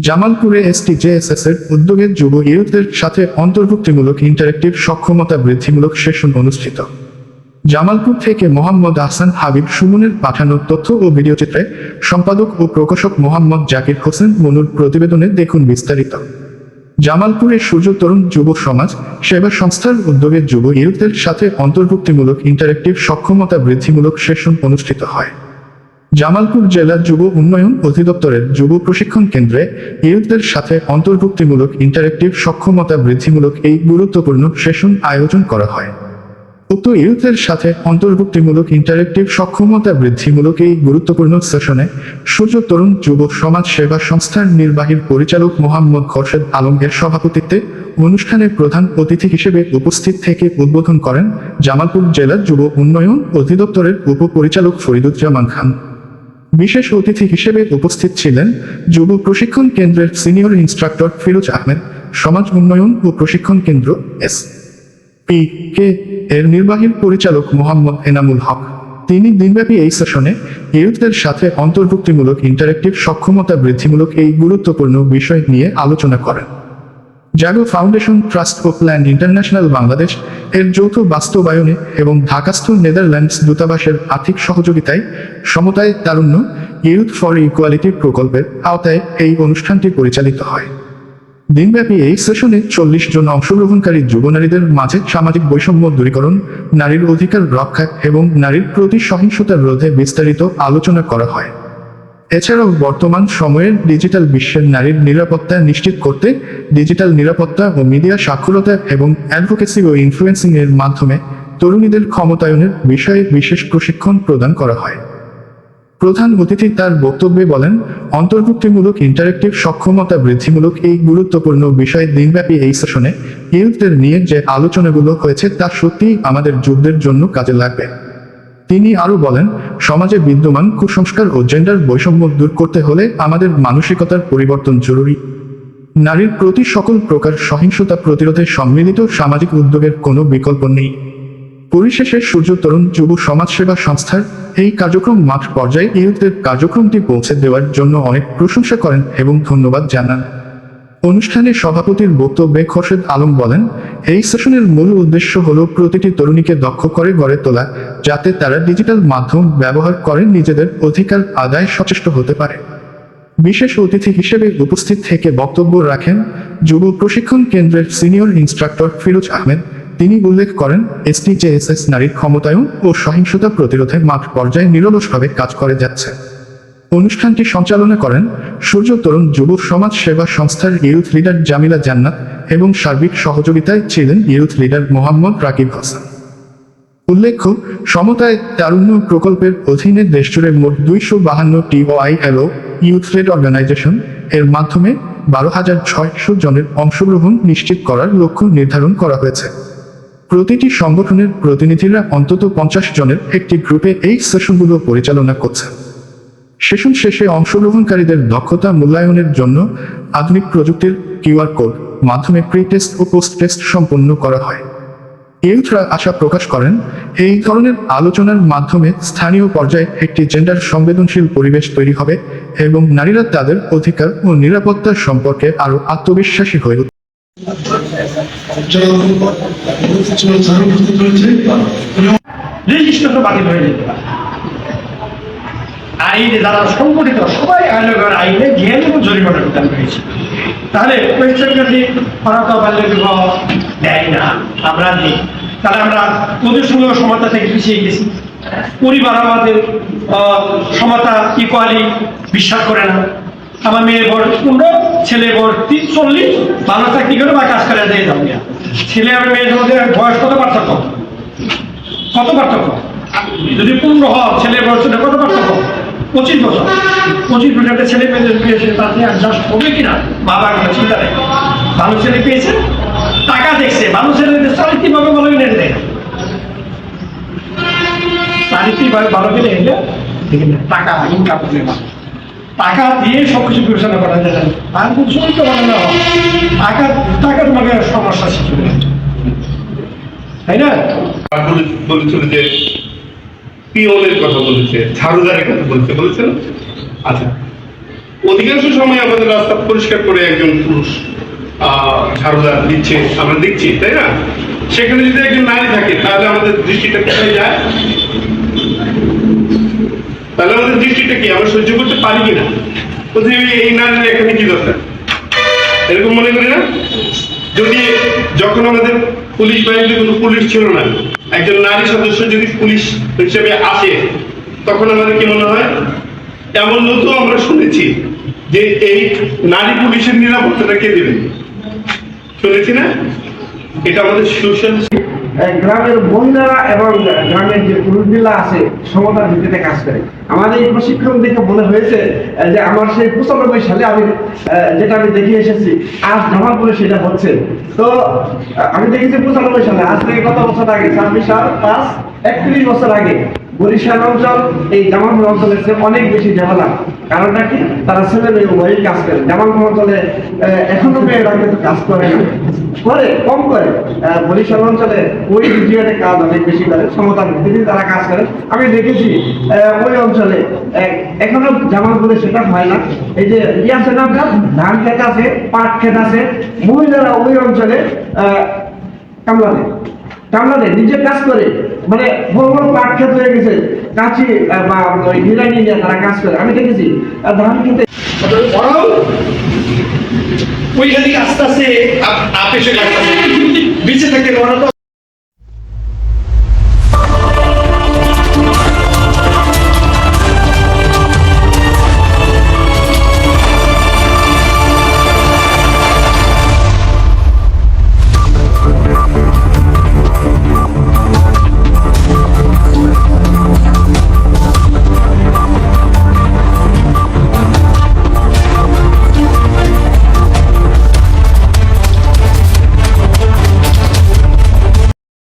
জামালপুরে এসটিজেএসএস এর উদ্যোগে যুব ইয়ুথদের সাথে অন্তর্ভুক্তিমূলক ইন্টারেক্টিভ সক্ষমতা বৃদ্ধিমূলক সেশন অনুষ্ঠিত। জামালপুর থেকে মোহাম্মদ আহসান হাবিব সুমনের পাঠানো তথ্য ও ভিডিওচিত্রে সম্পাদক ও প্রকাশক মোহাম্মদ জাকির হোসেন মনুর প্রতিবেদনে দেখুন বিস্তারিত। জামালপুরে সূর্য তরুণ যুব সমাজ সেবা সংস্থার উদ্যোগে যুব ইয়ুথদের সাথে অন্তর্ভুক্তিমূলক ইন্টারেক্টিভ সক্ষমতা বৃদ্ধিমূলক সেশন অনুষ্ঠিত হয়। জামালপুর জেলা যুব উন্নয়ন অধিদপ্তরের যুব প্রশিক্ষণ কেন্দ্রে ইয়ুথদের সাথে অন্তর্ভুক্তিমূলক ইন্টারেক্টিভ সক্ষমতা বৃদ্ধিমূলক এই গুরুত্বপূর্ণ সেশন আয়োজন করা হয়। উক্ত ইয়ুথদের সাথে অন্তর্ভুক্তিমূলক ইন্টারেক্টিভ সক্ষমতা বৃদ্ধিমূলক এই গুরুত্বপূর্ণ সেশনে সূর্য তরুণ যুব সমাজ সেবা সংস্থার নির্বাহী পরিচালক মোহাম্মদ খোরশেদ আলমের সভাপতিত্বে অনুষ্ঠানে প্রধান অতিথি হিসেবে উপস্থিত থেকে উদ্বোধন করেন জামালপুর জেলা যুব উন্নয়ন অধিদপ্তরের উপপরিচালক ফরিদুজ্জামান খান। বিশেষ অতিথি হিসেবে উপস্থিত ছিলেন যুব প্রশিক্ষণ কেন্দ্রের সিনিয়র ইন্সট্রাক্টর ফিরোজ আহমেদ, সমাজ উন্নয়ন ও প্রশিক্ষণ কেন্দ্র SPK এর নির্বাহী পরিচালক মোহাম্মদ এনামুল হক। তিনি দিনব্যাপী এই সেশনে ইয়ুথদের সাথে অন্তর্ভুক্তিমূলক ইন্টারেক্টিভ সক্ষমতা বৃদ্ধিমূলক এই গুরুত্বপূর্ণ বিষয় নিয়ে আলোচনা করেন। জাগো ফাউন্ডেশন ট্রাস্ট ও প্ল্যান ইন্টারন্যাশনাল বাংলাদেশ এর যৌথ বাস্তবায়নে এবং ঢাকাস্থ নেদারল্যান্ডস দূতাবাসের আর্থিক সহযোগিতায় সমতায় তারুণ্য ইয়ুথ ফর ইকুয়ালিটি প্রকল্পের আওতায় এই অনুষ্ঠানটি পরিচালিত হয়। দিনব্যাপী এই সেশনে 40 জন অংশগ্রহণকারী যুব নারীদের মাঝে সামাজিক বৈষম্য দূরীকরণ, নারীর অধিকার রক্ষা এবং নারীর প্রতি সহিংসতা রোধে বিস্তারিত আলোচনা করা হয়। এছাড়াও বর্তমান সময়ের ডিজিটাল বিশ্বের নারীর নিরাপত্তা নিশ্চিত করতে ডিজিটাল নিরাপত্তা ও মিডিয়া সাক্ষরতা এবং অ্যাডভোকেসি ও ইনফ্লুয়েন্সিং এর মাধ্যমে তরুণীদের ক্ষমতায়নের বিষয়ে বিশেষ প্রশিক্ষণ প্রদান করা হয়। প্রধান অতিথি তার বক্তব্যে বলেন, অন্তর্ভুক্তিমূলক ইন্টারেক্টিভ সক্ষমতা বৃদ্ধিমূলক এই গুরুত্বপূর্ণ বিষয়ে দিনব্যাপী এই সেশনে ইয়ুথদের নিয়ে যে আলোচনাগুলো হয়েছে তা সত্যিই আমাদের যুবদের জন্য কাজে লাগবে। তিনি আরও বলেন, সমাজে বিদ্যমান কুসংস্কার ও জেন্ডার বৈষম্য দূর করতে হলে আমাদের মানসিকতার পরিবর্তন জরুরি। নারীর প্রতি সকল প্রকার সহিংসতা প্রতিরোধে সম্মিলিত সামাজিক উদ্যোগের কোনো বিকল্প নেই। পরিশেষে সূর্য তরুণ যুব সমাজসেবা সংস্থার এই কার্যক্রম মাঠ পর্যায়ে ইয়ুথদের কার্যক্রমটি পৌঁছে দেওয়ার জন্য অনেক প্রশংসা করেন এবং ধন্যবাদ জানান। অনুষ্ঠানে সভাপতির বক্তব্যে খোরশেদ আলম বলেন, এই সেশনের মূল উদ্দেশ্য হল প্রতিটি তরুণীকে দক্ষ করে গড়ে তোলা, যাতে তারা ডিজিটাল মাধ্যম ব্যবহার করে নিজেদের অধিকার আদায় সচেষ্ট হতে পারে। বিশেষ অতিথি হিসেবে উপস্থিত থেকে বক্তব্য রাখেন যুব প্রশিক্ষণ কেন্দ্রের সিনিয়র ইন্সট্রাক্টর ফিরোজ আহমেদ। তিনি উল্লেখ করেন, STJSS নারীর ক্ষমতায়ন ও সহিংসতা প্রতিরোধে মাঠ পর্যায়ে নিরলসভাবে কাজ করে যাচ্ছে। অনুষ্ঠানটি সঞ্চালনা করেন সূর্য তরুণ যুব সমাজ সেবা সংস্থার ইয়ুথ লিডার জামিলা জান্নাত এবং সার্বিক সহযোগিতায় ছিলেন ইয়ুথ লিডার মোহাম্মদ রাকিব হোসেন। উল্লেখ্য, সমতায় তারুণ্য প্রকল্পের অধীনে দেশজুড়ে মোট 252টি OILO ইয়ুথ লেড অর্গানাইজেশন এর মাধ্যমে 12,600 জনের অংশগ্রহণ নিশ্চিত করার লক্ষ্য নির্ধারণ করা হয়েছে। প্রতিটি সংগঠনের প্রতিনিধিরা অন্তত 50 জনের একটি গ্রুপে এই সেশনগুলো পরিচালনা করছে। সেশন শেষে অংশগ্রহণকারীদের দক্ষতা মূল্যায়নের জন্য আধুনিক প্রযুক্তির QR কোড মাধ্যমে প্রি টেস্ট ও পোস্ট টেস্ট সম্পন্ন করা হয়। ইয়ুথরা আশা প্রকাশ করেন, এই ধরনের আলোচনার মাধ্যমে স্থানীয় পর্যায়ে একটি জেন্ডার সংবেদনশীল পরিবেশ তৈরি হবে এবং নারীরা তাদের অধিকার ও নিরাপত্তা সম্পর্কে আরও আত্মবিশ্বাসী হয়ে উঠবে। আইনে যারা সংগঠিত সবাই আইনে জ্ঞান এবং জরিমানা প্রদান করেছে। তাহলে বাল্য বিবাহ দেয় না, আমরা দিই। তাহলে আমরা ওদের সঙ্গে সমতা থেকে পিছিয়ে গেছি। পরিবার আমাদের সমতা ইকুয়ালি বিশ্বাস করে না। আমার মেয়ের বয়স 15, ছেলে বয়স 40, ভালো চাকরি করে বা কাজ করে দেয় যাবে। ছেলে আর মেয়ের মধ্যে বয়স কত পার্থক্য? যদি 15 হয়, ছেলের বয়স কত পার্থক্য? 25 বছর। 25 বছর ছেলে মেয়েদের পেয়েছে, তাতে অ্যাডজাস্ট হবে কিনা বাবার কোনো চিন্তা নেই। ভালো ছেলে পেয়েছে, টাকা দেখছে, ভালো ছেলেদের চারিত্রিকভাবে ভালো এনে দেয়। চারিত্রিকভাবে ভালো পেলে এলে টাকা ইনকাম করে না, টাকা দিয়ে সবকিছু বিবেচনা করা যায় না। আর কিছু চরিত্র বানানো হয়, টাকা তোমাকে সমস্যা সৃষ্টি করে, তাই না? বলেছিল যে পিওনের কথা বলেছে, ঝাড়ুদারের কথা বলেছে, বলেছেন। আচ্ছা, অধিকাংশ সময় আমাদের রাস্তা পরিষ্কার করে একজন পুরুষ ঝাড়ুদার দিচ্ছে, আমরা দেখছি, তাই না? সেখানে যদি একজন নারী থাকে তাহলে আমাদের দৃষ্টিটা কোথায় যায়? তাহলে আমাদের দৃষ্টিটা কি আমরা সহ্য করতে পারি কিনা? বলছি এই নারীর এখানে কি দরকার, এরকম মনে করি না? যদি যখন আমাদের পুলিশ বাহিনীতে কোনো পুলিশ ছিল না, একজন নারী সদস্য যদি পুলিশ হিসেবে আসে, তখন আমাদের কি মনে হয়? এমন তো আমরা শুনেছি যে এই নারী পুলিশের নিরাপত্তাটা কে দেবে, শুনেছি না? এটা আমাদের সোশ্যাল গ্রামের মহিলারা এবং গ্রামের যে পুরুষগুলা আছে সমতার ভিত্তিতে কাজ করে। আমাদের এই প্রশিক্ষণ দেখে মনে হয়েছে যে আমার সেই 95 সালে আমি যেটা আমি দেখে এসেছি, আজ জামালপুরে সেটা হচ্ছে। তো আমি দেখেছি 95 সালে, আজ থেকে কত বছর আগে, 26 সাল 5 31 বছর আগে বরিশাল অঞ্চল এই জামালপুর অঞ্চলের চেয়ে অনেক বেশি ডেভেলপ। কারণটা কি? তারা ছেলে মেয়ে উভয়ই কাজ করে। জামালপুর অঞ্চলে এখনো মেয়েরা কিন্তু কাজ করে না, করে কম করে। বরিশাল অঞ্চলে ওই রিজিয়নে কাজ অনেক বেশি করে, সমতার ভিত্তিতে তারা কাজ করে। আমি দেখেছি ওই অঞ্চলে এখনো জামালপুরে সেটা হয় না। এই যে আছে না, ধান ক্ষেত আছে, পাট ক্ষেত আছে, মহিলারা ওই অঞ্চলে কামলা দেয়, নিজে কাজ করে। মানে বড় বড় পাট ক্ষেত হয়ে গেছে, কাঁচি বা নিরানি নিয়ে তারা কাজ করে। আমি দেখেছি ধান খেতে ওরাও ওইখানে আস্তে আস্তে আপেসে লাগতেছে, বেঁচে থাকে ওরা তো